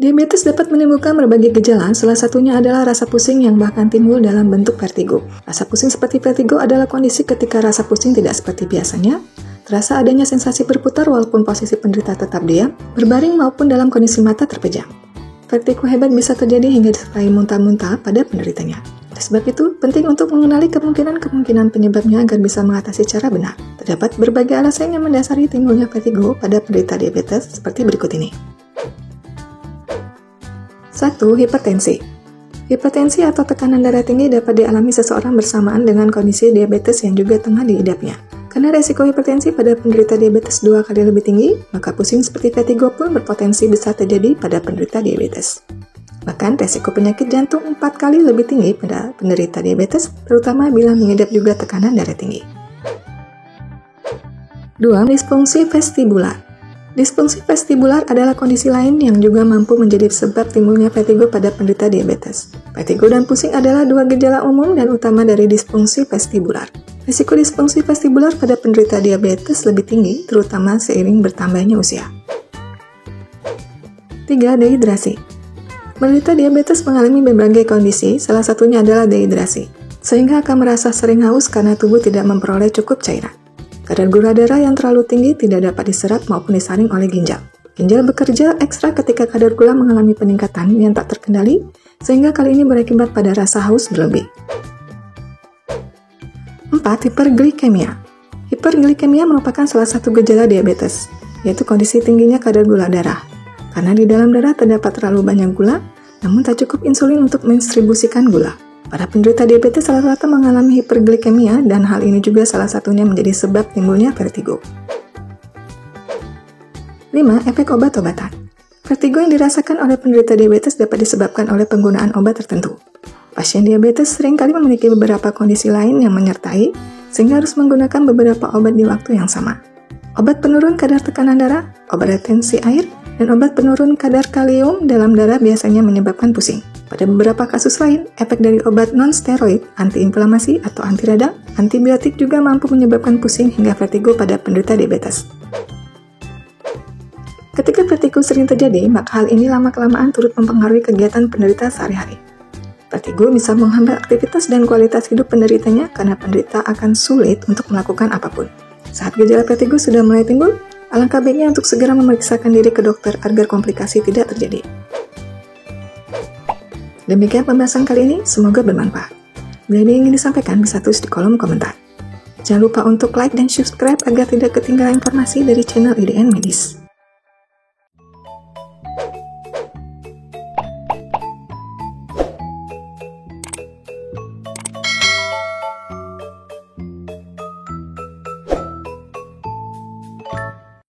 Diabetes dapat menimbulkan berbagai gejala, salah satunya adalah rasa pusing yang bahkan timbul dalam bentuk vertigo. Rasa pusing seperti vertigo adalah kondisi ketika rasa pusing tidak seperti biasanya, terasa adanya sensasi berputar walaupun posisi penderita tetap diam, berbaring maupun dalam kondisi mata terpejam. Vertigo hebat bisa terjadi hingga disertai muntah-muntah pada penderitanya. Oleh sebab itu, penting untuk mengenali kemungkinan penyebabnya agar bisa mengatasi secara benar. Terdapat berbagai alasan yang mendasari timbulnya vertigo pada penderita diabetes seperti berikut ini. 1. Hipertensi. Hipertensi atau tekanan darah tinggi dapat dialami seseorang bersamaan dengan kondisi diabetes yang juga tengah diidapnya. Karena resiko hipertensi pada penderita diabetes 2 kali lebih tinggi, maka pusing seperti vertigo pun berpotensi bisa terjadi pada penderita diabetes. Bahkan resiko penyakit jantung 4 kali lebih tinggi pada penderita diabetes, terutama bila mengidap juga tekanan darah tinggi. 2. Disfungsi vestibular. Disfungsi vestibular adalah kondisi lain yang juga mampu menjadi sebab timbulnya vertigo pada penderita diabetes. Vertigo dan pusing adalah dua gejala umum dan utama dari disfungsi vestibular. Risiko disfungsi vestibular pada penderita diabetes lebih tinggi, terutama seiring bertambahnya usia. 3. Dehidrasi. Penderita diabetes mengalami berbagai kondisi, salah satunya adalah dehidrasi, sehingga akan merasa sering haus karena tubuh tidak memperoleh cukup cairan. Kadar gula darah yang terlalu tinggi tidak dapat diserap maupun disaring oleh ginjal. Ginjal bekerja ekstra ketika kadar gula mengalami peningkatan yang tak terkendali, sehingga kali ini berakibat pada rasa haus berlebih. 4. Hiperglikemia. Hiperglikemia merupakan salah satu gejala diabetes, yaitu kondisi tingginya kadar gula darah. Karena di dalam darah terdapat terlalu banyak gula, namun tak cukup insulin untuk mendistribusikan gula. Para penderita diabetes rata-rata mengalami hiperglikemia dan hal ini juga salah satunya menjadi sebab timbulnya vertigo. 5. Efek obat-obatan. Vertigo yang dirasakan oleh penderita diabetes dapat disebabkan oleh penggunaan obat tertentu. Pasien diabetes seringkali memiliki beberapa kondisi lain yang menyertai, sehingga harus menggunakan beberapa obat di waktu yang sama. Obat penurun kadar tekanan darah, obat retensi air, dan obat penurun kadar kalium dalam darah biasanya menyebabkan pusing. Pada beberapa kasus lain, efek dari obat non-steroid, antiinflamasi atau anti radang, antibiotik juga mampu menyebabkan pusing hingga vertigo pada penderita diabetes. Ketika vertigo sering terjadi, maka hal ini lama-kelamaan turut mempengaruhi kegiatan penderita sehari-hari. Vertigo bisa menghambat aktivitas dan kualitas hidup penderitanya karena penderita akan sulit untuk melakukan apapun. Saat gejala vertigo sudah mulai timbul, alangkah baiknya untuk segera memeriksakan diri ke dokter agar komplikasi tidak terjadi. Demikian pembahasan kali ini, semoga bermanfaat. Bila ada yang ingin disampaikan, bisa tulis di kolom komentar. Jangan lupa untuk like dan subscribe agar tidak ketinggalan informasi dari channel IDN Medis.